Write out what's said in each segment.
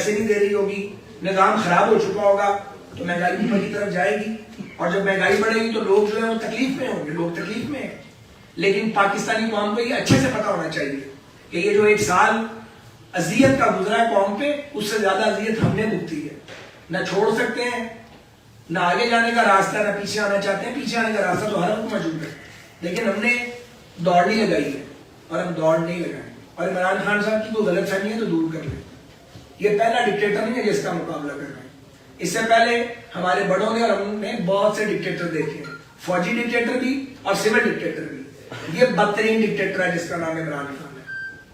پیسے نہیں دے رہی ہوگی, نظام خراب ہو چکا ہوگا, تو مہنگائی اوپر کی طرف جائے گی, اور جب مہنگائی بڑھے گی تو لوگ جو ہے وہ تکلیف میں ہوں گے, لوگ تکلیف میں ہیں. لیکن پاکستانی قوم کو یہ اچھے سے پتا ہونا چاہیے کہ یہ جو 1 سال اذیت کا گزرا ہے قوم پہ, اس سے زیادہ اذیت ہم نے بھگتی ہے. نہ چھوڑ سکتے ہیں, نہ آگے جانے کا راستہ, نہ پیچھے آنا چاہتے ہیں. پیچھے آنے کا راستہ تو ہر وقت موجود ہے, لیکن ہم نے دوڑ نہیں لگائی ہے, اور ہم دوڑ نہیں لگائیں. اور عمران خان صاحب کی کوئی غلط فہمی ہے تو دور کر لیں. یہ پہلا ڈکٹیٹر نہیں ہے جس کا مقابلہ کر رہے ہیں. اس سے پہلے ہمارے بڑوں نے اور ہم نے بہت سے ڈکٹیٹر دیکھے ہیں, فوجی ڈکٹیٹر بھی اور سول ڈکٹیٹر بھی. یہ بدترین ڈکٹیٹر ہے جس کا نام عمران خان ہے.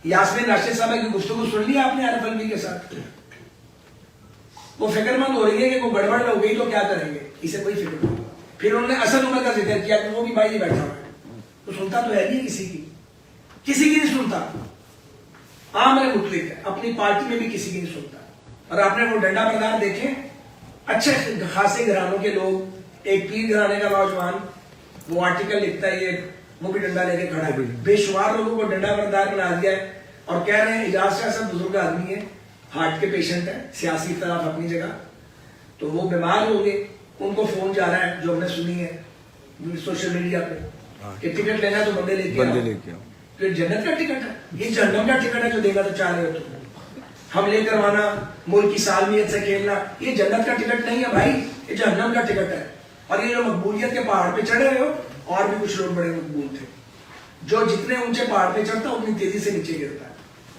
یاسمین راشد صاحبہ کی گفتگو سن لی آپ نے عارف الوی کے ساتھ؟ وہ فکر مند ہو رہی ہے کہ وہ گڑبڑ ہو گئی تو کیا کریں گے, اسے کوئی فکر نہیں. پھر انہوں نے اسد عمر کا ذکر کیا کہ وہ بھی بھائی بیٹھا ہوا ہے, تو سنتا تو ہے نہیں کسی کی نہیں سنتا. عام مطلق ہے, اپنی پارٹی میں بھی کسی کی نہیں سنتا. اور آپ نے وہ ڈنڈا بردار دیکھے, اچھے خاصے گھرانوں کے لوگ, ایک پیر گھرانے کا نوجوان وہ آرٹیکل لکھتا ہے, یہ وہ بھی ڈنڈا لے کے کھڑا ہے. بے شمار لوگوں کو ڈنڈا بردار بنا دیا ہے, اور کہہ رہے ہیں اعجاز شاہ صاحب بزرگ آدمی ہے, ہارٹ کے پیشنٹ ہے, سیاسی اختلاف اپنی جگہ, تو وہ بیمار ہو گئے. ان کو فون جا رہا ہے جو ہم نے سنی ہے سوشل میڈیا پہ کہ ٹکٹ لینا تو بندے لے کے آؤ. یہ جنت کا ٹکٹ ہے, یہ جہنم کا ٹکٹ ہے جو دے گا تو چاہ رہے ہو تم. ہم لے کروانا, ملک کی سالمیت سے کھیلنا, یہ جنت کا ٹکٹ نہیں ہے بھائی, یہ جہنم کا ٹکٹ ہے. اور یہ جو مقبولیت کے پہاڑ پہ چڑھے رہے ہو, اور بھی کچھ لوگ بڑے مقبول تھے, جو جتنے اونچے پہاڑ پہ چڑھتا اتنی تیزی سے نیچے گرتا ہے.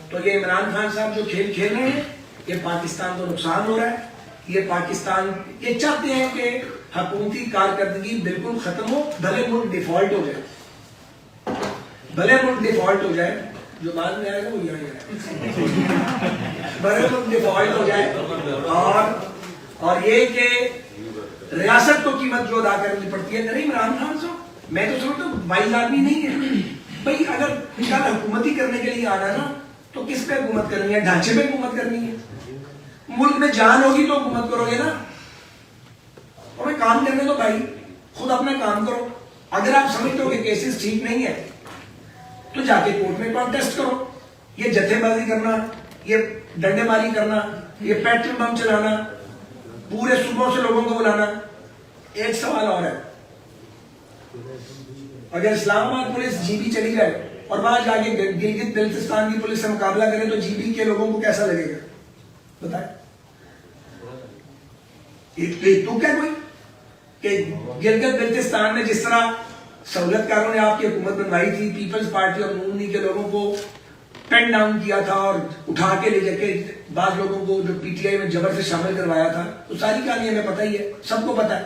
تو یہ عمران خان صاحب جو کھیل کھیل رہے ہیں, یہ پاکستان کو نقصان ہو رہا ہے. یہ پاکستان یہ چاہتے ہیں کہ حکومتی کارکردگی بالکل ختم ہو, بھلے ملک ڈیفالٹ ہو جائے, بھلے ملک ڈیفالٹ ہو جائے, جو بعد میں آئے گا وہ یہاں آئے, بھلے ملک ڈیفالٹ ہو جائے, اور یہ کہ ریاست کو قیمت جو ادا کرنی پڑتی ہے. نہیں عمران خان صاحب میں تو سمجھتا ہوں وائز آدمی نہیں ہے بھائی. اگر انشاءاللہ حکومتی کرنے کے لیے آنا نا, تو کس پہ حکومت کرنی ہے؟ ڈھانچے پہ حکومت کرنی ہے. ملک میں جان ہوگی تو حکومت کرو گے نا. اور کام کرنے دو بھائی, خود اپنا کام کرو. اگر آپ سمجھتے ہو کہ کیسز ٹھیک نہیں ہے تو جا کے کورٹ میں کانٹیسٹ کرو. یہ جتھے بازی کرنا, یہ ڈنڈے ماری کرنا, یہ پیٹرول بم چلانا, پورے صوبوں سے لوگوں کو بلانا. ایک سوال اور ہے, اگر اسلام آباد پولیس جی بی چلی جائے اور وہاں جا کے گلگت بلتستان کی پولیس سے مقابلہ کرے تو جی بی کے لوگوں کو کیسا لگے گا بتائیں؟ تو کیا کوئی کہ گلگت بلتستان میں جس طرح سہولت کاروں نے آپ کی حکومت بنوائی تھی, پیپلز پارٹی اور نون لیگ کے لوگوں کو پین ڈاؤن کیا تھا اور اٹھا کے لے جا کے بعض لوگوں کو جو پی ٹی آئی میں جبر سے شامل کروایا تھا, تو ساری کہانی ہمیں پتہ ہی ہے, سب کو پتہ ہے.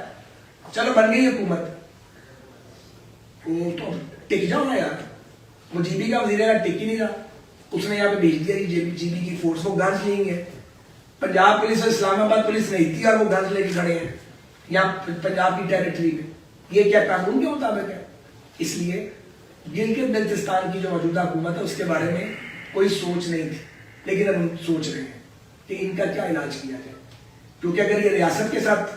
چلو بن گئی حکومت, وہ تو ٹک جاؤ نا یار. وہ جی بی کا وزیر اعلیٰ ٹک ہی نہیں رہا, اس نے یہاں پہ بھیج دیا جی بی کی فورس کو گنز لیں گے. پنجاب پولیس اور اسلام آباد پولیس نہیں تھی اور وہ گنز لے کے کھڑے ہیں یہاں پنجاب کی ٹیریٹری میں. یہ کیا قانون کے مطابق ہے؟ اس لیے گلگت بلتستان کی جو موجودہ حکومت ہے اس کے بارے میں کوئی سوچ نہیں تھی, لیکن اب ہم سوچ رہے ہیں کہ ان کا کیا علاج کیا جائے. کیونکہ اگر یہ ریاست کے ساتھ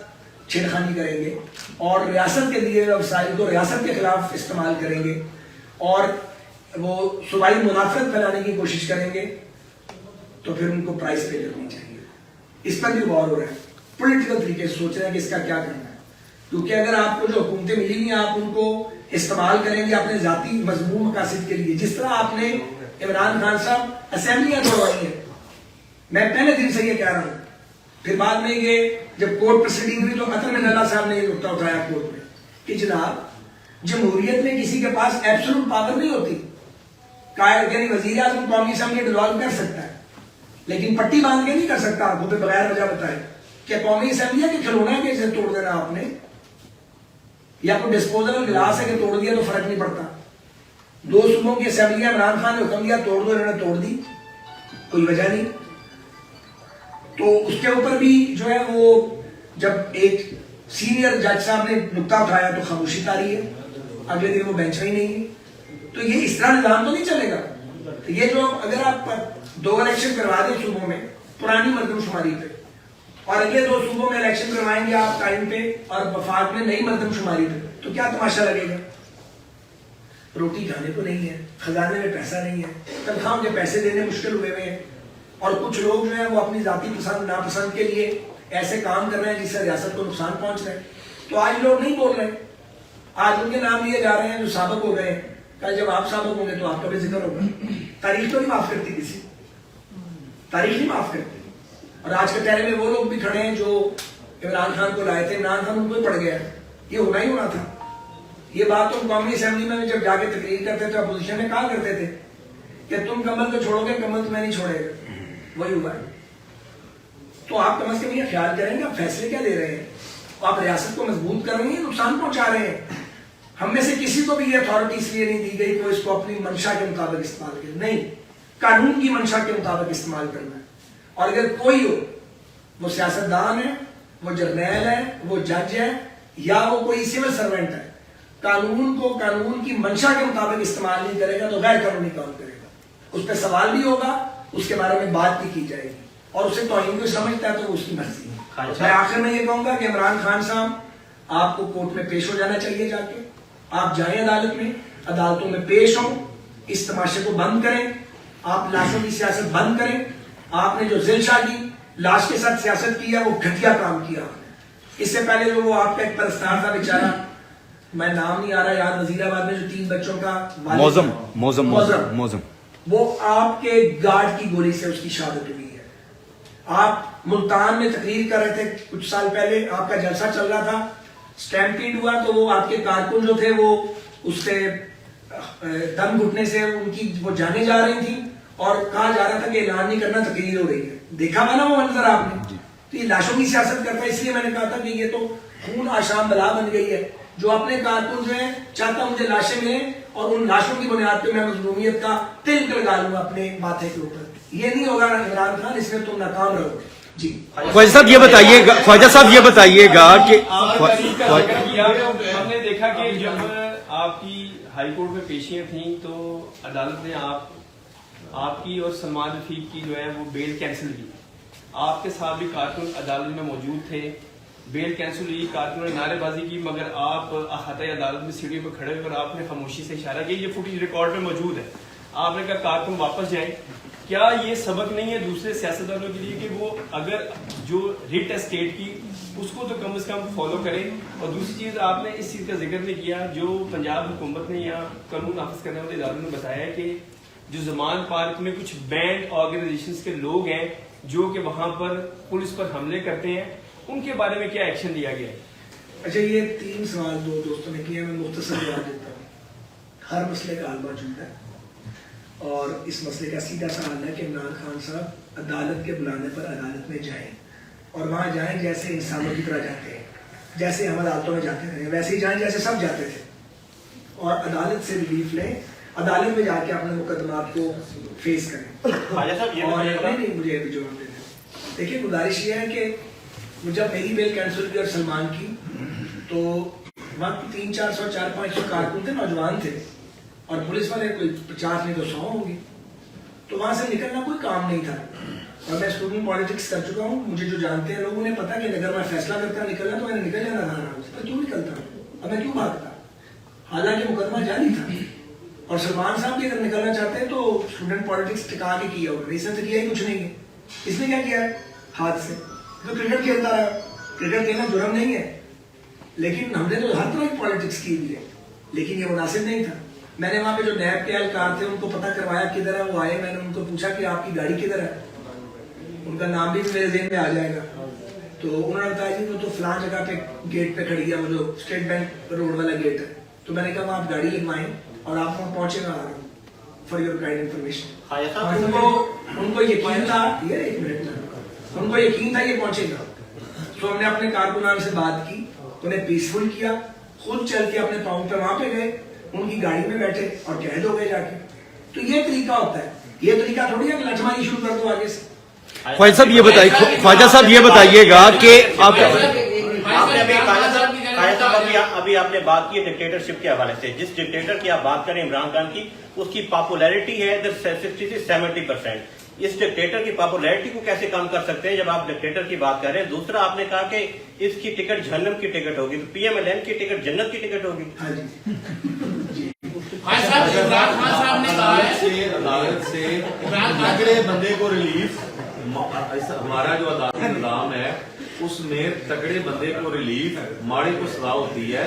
چھیڑخانی کریں گے اور ریاست کے دیے وسائل کو ریاست کے خلاف استعمال کریں گے اور وہ صوبائی منافرت پھیلانے کی کوشش کریں گے, تو پھر ان کو پرائز پے کرنی چاہیے. اس پر بھی غور ہو رہا ہے, پولیٹیکل طریقے سے سوچ رہے ہیں کہ اس کا کیا کرنا ہے. کیونکہ اگر آپ کو جو حکومتیں ملی ہیں آپ ان کو استعمال کریں گے اپنے ذاتی مضمون مقاصد کے لیے, جس طرح آپ نے عمران خان صاحب اسمبلیاں توڑوائی ہیں. میں پہلے دن سے یہ کہہ رہا ہوں, پھر بعد میں یہ جب کورٹ پروسیڈنگ ہوئی تو عطر من اللہ صاحب نے یہ نقطہ اٹھایا کورٹ میں کہ جناب جمہوریت میں کسی کے پاس ایبسولوٹ پاور نہیں ہوتی. یعنی وزیر اعظم قومی اسمبلی ڈیزالو کر سکتا ہے لیکن پٹی باندھ کے نہیں کر سکتا آپ کو بغیر وجہ بتائے کہ قومی اسمبلی کے کھلونا کے اسے توڑ دینا آپ نے, یا کوئی ڈسپوزل گلاس ہے کہ توڑ دیا تو فرق نہیں پڑتا. 2 صوبوں کی اسمبلیاں عمران خان نے حکم دیا توڑ دو, انہوں نے توڑ دی, کوئی وجہ نہیں. تو اس کے اوپر بھی جو ہے وہ جب ایک سینئر جج صاحب نے نقطہ اٹھایا تو خاموشی تاری ہے, اگلے دن وہ بینچ ہی نہیں ہے. تو یہ اس طرح نظام تو نہیں چلے گا. یہ جو اگر آپ 2 الیکشن کروا دیں صوبوں میں پرانی مردم شماری پہ اور اگلے 2 صوبوں میں الیکشن کروائیں گے آپ ٹائم پہ اور وفاق میں نئی مردم شماری پہ, تو کیا تماشا لگے گا؟ روٹی کھانے کو نہیں ہے, خزانے میں پیسہ نہیں ہے, تنخواہوں کے پیسے دینے مشکل ہوئے ہیں, اور کچھ لوگ جو ہیں وہ اپنی ذاتی پسند ناپسند کے لیے ایسے کام کر رہے ہیں جس سے ریاست کو نقصان پہنچ رہا ہے. تو آج لوگ نہیں بول رہے, آج ان کے نام لیے جا رہے ہیں جو سابق ہو گئے. کل جب آپ سابق ہوں گے تو آپ کا بھی ذکر ہوگا. تاریخ تو نہیں معاف کرتی کسی, تاریخ نہیں معاف کرتی. اور آج کے ٹائم میں وہ لوگ بھی کھڑے ہیں جو عمران خان کو لائے تھے, عمران خان ان کو ہی پڑ گیا. یہ ہونا ہی ہونا تھا. یہ بات تو قومی اسمبلی میں جب جا کے تقریر کرتے تھے اپوزیشن میں کہا کرتے تھے کہ تم کمل تو چھوڑو گے, کمل تو میں نہیں چھوڑے گا. وہی ہوا ہے. تو آپ کم از کم یہ خیال کریں گے آپ فیصلے کیا لے رہے ہیں. آپ ریاست کو مضبوط کر رہے ہیں, نقصان پہنچا رہے ہیں. ہم میں سے کسی کو بھی یہ اتھارٹی اس لیے نہیں دی گئی کہ وہ اس کو اپنی منشا کے مطابق استعمال کرے. نہیں, قانون کی منشا کے مطابق استعمال کرنا ہے. اور اگر کوئی ہو, وہ سیاستدان ہے, وہ جرنیل ہے, وہ جج ہے, یا وہ کوئی سول سروینٹ ہے, قانون کو قانون کی منشا کے مطابق استعمال نہیں کرے گا تو غیر قانونی کام کرے گا. اس پہ سوال بھی ہوگا, اس کے بارے میں بات بھی کی جائے گی, اور اسے توہین کو سمجھتا ہے تو اس کی مرضی ہے. میں آخر میں یہ کہوں گا کہ عمران خان صاحب آپ کو کورٹ میں پیش ہو جانا چاہیے. جا کے آپ جائیں عدالت میں, عدالتوں میں پیش ہوں, اس تماشے کو بند کریں. آپ لاشوں کی سیاست بند کریں. آپ نے جو ذل شاہ کی لاش کے ساتھ سیاست کی ہے وہ گھٹیا کام کیا. اس سے پہلے جو وہ آپ کا ایک پرستار تھا بیچارہ, میں نام نہیں آ رہا یاد, وزیر آباد میں جو 3 بچوں کا موزم, وہ آپ کے گارڈ کی گولی سے اس کی شہادت ہوئی ہے. آپ ملتان میں تقریر کر رہے تھے کچھ سال پہلے, آپ کا جلسہ چل رہا تھا, سٹیمپیڈ ہوا تو وہ آپ کے کارکن جو تھے وہ اس سے دم گھٹنے سے ان کی وہ جانیں جا رہی تھی, اور کہا جا رہا تھا کہ اعلان نہیں کرنا, تقریر ہو رہی ہے. دیکھا ہوا نا وہ منظر آپ نے. تو یہ لاشوں کی سیاست کرتا ہے. اس لیے میں نے کہا تھا کہ یہ تو خون آشام بلا بن گئی ہے. جو اپنے کارکن جو ہیں چاہتا مجھے لاشیں ملیں اور ان لاشوں کی بنیاد پہ میں مظلومیت کا تلک لگا لوں اپنے ماتھے کے اوپر. یہ نہیں ہوگا عمران خان, اس میں تم ناکام رہو گے. جی خواجہ صاحب یہ بتائیے گا, خواجہ صاحب یہ بتائیے گا کہ ہم نے دیکھا کہ جب آپ کی ہائی کورٹ میں پیشیاں تھیں تو عدالت نے آپ کی اور سلمان رفیق کی جو ہے وہ بیل کینسل کی. آپ کے ساتھ بھی کارکن عدالت میں موجود تھے, بیل کینسل ہوئی, کارکنوں نے نعرے بازی کی, مگر آپ احاطۂ عدالت میں سیڑھی پہ کھڑے ہوئے اور آپ نے خاموشی سے اشارہ کیا. یہ فوٹیج ریکارڈ میں موجود ہے. آپ نے کہا کارکن واپس جائیں. کیا یہ سبق نہیں ہے دوسرے سیاستدانوں کے لیے کہ وہ اگر جو ریٹ ہے اسٹیٹ کی اس کو تو کم از کم فالو کریں. اور دوسری چیز آپ نے اس چیز کا ذکر نہیں کیا جو پنجاب حکومت نے یا قانون نافذ کرنے والے اداروں نے بتایا کہ جو زمان پارک میں کچھ بینڈ آرگنائزیشنز کے لوگ ہیں جو کہ وہاں پر پولیس پر حملے کرتے ہیں, ان کے بارے میں کیا ایکشن لیا گیا ہے؟ اچھا, یہ 3 سوال 2 دوستوں نے کیے, میں مختصر جواب دیتا ہوں. ہر مسئلے کا حل موجود ہے, اور اس مسئلے کا سیدھا سا حل ہے کہ عمران خان صاحب عدالت کے بلانے پر عدالت میں جائیں, اور وہاں جائیں جیسے انسانوں کی طرح جاتے ہیں, جیسے ہم عدالتوں میں جاتے رہے ویسے ہی جائیں جیسے سب جاتے تھے, اور عدالت سے ریلیف لیں, عدالت میں جا کے اپنے مقدمات کو فیس کریں. اور نہیں مجھے بھی جواب دے دیں. دیکھیے گزارش یہ ہے کہ جب میری بیل کینسل کی اور سلمان کی تو وقت 300-400 400-500 کارکن تھے, نوجوان تھے, اور پولیس والے کوئی 50 نہیں تو 100 ہوں گے. تو وہاں سے نکلنا کوئی کام نہیں تھا. اور میں اسٹوڈنٹ پالیٹکس کر چکا ہوں, مجھے جو جانتے ہیں لوگوں نے پتا کہ اگر میں فیصلہ کرتا نکلنا تو میں نے نکل جانا تھا آرام سے. پر کیوں نکلتا, اب میں کیوں بھاگتا, حالانکہ مقدمہ جاری تھا. اور سلمان صاحب بھی اگر نکلنا چاہتے ہیں تو اسٹوڈنٹ پالیٹکس ٹکا کے کیا ہوگا. اس نے تو کیا ہی کچھ نہیں ہے. اس نے کیا کیا ہے, ہاتھ سے تو کرکٹ کھیلتا رہا. کرکٹ کھیلنا جرم نہیں ہے, لیکن ہم نے تو ہر طرح کی پالیٹکس کی ہوئی ہے, لیکن یہ مناسب نہیں تھا. میں نے وہاں پہ جو نیب کے اہلکار تھے ان کو پتہ کروایا کدھر ہے, وہ آئے, میں نے ان کو پوچھا کہ آپ کی گاڑی کدھر ہے, ان کا نام بھی میرے ذہن میں آ جائے گا. تو انہوں نے بتایا جی وہ تو فلاں جگہ پہ گیٹ پہ کھڑی ہے, وہ جو اسٹیٹ بینک روڈ والا گیٹ ہے. تو میں نے کہا وہاں آپ گاڑی لگوائیں اور آپ وہاں پہنچے گا فار یور کائنڈ انفارمیشن. ان کو یقین تھا, ایک منٹ, ان کو یقین تھا یہ پہنچے گا. تو ہم نے اپنے کارکنان سے بات کی, انہیں پیسفل کیا, خود چل کے اپنے پاؤں پہ وہاں پہ گئے, ان کی گاڑی میں بیٹھے اور قید ہو گئے جا کے. تو یہ طریقہ ہوتا ہے, یہ طریقہ تھوڑی ہے کہ لٹماری شروع کر دو آگے سے. خواجہ صاحب یہ بتائیے, خواجہ صاحب یہ بتائیے گا کہ ابھی آپ نے بات کی ڈکٹیٹرشپ کے حوالے سے, جس ڈکٹیٹر کی آپ بات کریں عمران خان کی, اس کی پاپولیرٹی ہے 60 سے 70%. اس ڈکٹیٹر کی پاپولیرٹی کو کیسے کم کر سکتے ہیں جب آپ ڈکٹیٹر کی بات کر رہے ہیں؟ دوسرا آپ نے کہا کہ اس کی ٹکٹ جہنم کی ٹکٹ ہوگی, تو PMLN کی ٹکٹ جنت کی ٹکٹ ہوگی. ہاں جی, عمران خان صاحب نے عدالت سے تگڑے بندے کو ریلیف، ہمارا جو عدالت کا نظام ہے اس میں تگڑے بندے کو ریلیف، ماڑے کو سزا ہوتی ہے.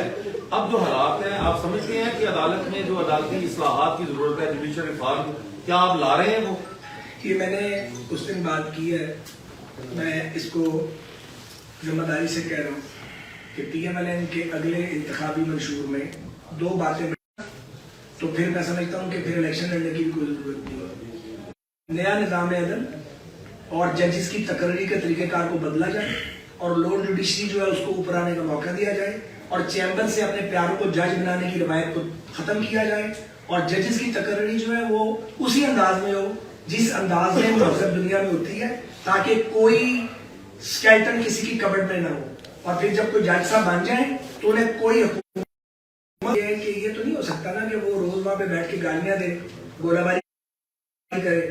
اب جو حالات ہیں آپ سمجھتے ہیں کہ عدالت میں جو عدالتی اصلاحات کی ضرورت ہے، جوڈیشل ریفارم، کیا آپ لا رہے ہیں وہ؟ یہ میں نے اس دن بات کی ہے، میں اس کو ذمہ داری سے کہہ رہا ہوں کہ پی ایم ایل این کے اگلے انتخابی منشور میں 2 باتیں تو پھر میں سمجھتا ہوں کہ پھر الیکشن لڑنے کی بھی کوئی ضرورت نہیں ہے. نیا نظام عدل اور ججز کی تقرری کے طریقہ کار کو بدلا جائے اور لوڈ جوڈیشری جو ہے اس کو اوپر آنے کا موقع دیا جائے اور چیمبر سے اپنے پیاروں کو جج بنانے کی روایت کو ختم کیا جائے اور ججز کی تقرری جو ہے وہ اسی انداز میں ہو جس انداز میں مہذب دنیا میں ہوتی ہے، تاکہ کوئی اسکیلٹن کسی کی کبڈ میں نہ ہو. اور پھر جب کوئی جج صاحب بن جائیں تو انہیں کوئی حکومت ہے کہ یہ تو نہیں ہو سکتا نا کہ وہ روز وہاں پہ بیٹھ کے گالیاں دے، گولہ باری کرے،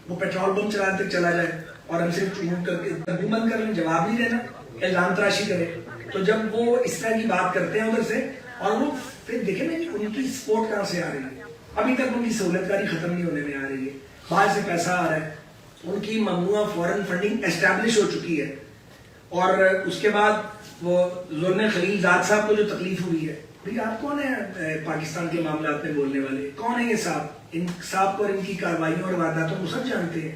وہ پیٹرول پمپ چلانے تک چلا جائے اور ہم صرف چوٹ کر کے بند کر لیں، جواب نہیں دینا، الزام تراشی کرے. تو جب وہ اس طرح کی بات کرتے ہیں ادھر سے اور وہ پھر دیکھیں نا ان کی سپورٹ کہاں سے آ رہی ہے. ابھی تک ان کی سہولت کاری ختم نہیں ہونے میں آ رہی ہے، باہر سے پیسہ آ رہا ہے، ان کی ممنوعہ فورن فنڈنگ اسٹیبلش ہو چکی ہے. اور اس کے بعد وہ ظلم خلیل زاد صاحب کو جو تکلیف ہوئی ہے، بھئی آپ کون ہیں پاکستان کے معاملات میں بولنے والے؟ کون ہیں یہ صاحب؟ ان صاحب کو اور ان کی کاروائیوں اور وارداتوں کو سب جانتے ہیں.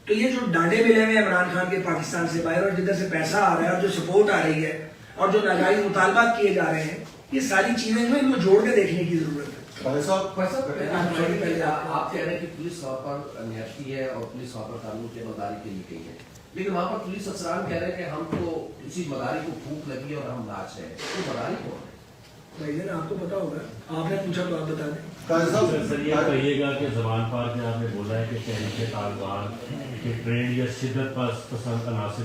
تو یہ جو ڈانڈے ملے ہوئے عمران خان کے پاکستان سے باہر اور جدھر سے پیسہ آ رہا ہے اور جو سپورٹ آ رہی ہے اور جو ناجائز مطالبات کیے جا رہے ہیں، یہ ساری چیزیں جو ہیں ان کو جوڑ کے دیکھنے کی ضرورت ہے. آپ کہہ رہے ہیں کہ پولیس وہاں پر نہتی ہے اور پولیس وہاں پر قانون کے مداری کے لیے گئی ہے، لیکن وہاں پر پولیس افسران کہہ رہے ہیں کہ ہم کو اسی مداری کو بھوک لگی اور ہم ناچ رہے ہیں. تو مداری کون ہے؟ بھائی جان آپ کو پتا ہوگا، آپ نے پوچھا تو آپ بتا دیں. سر یہ کہیے گا کہ زبان پار میں آپ نے بولا ہے کہ تحریک طالبان کے ٹرینڈ یا شدت پسند عناصر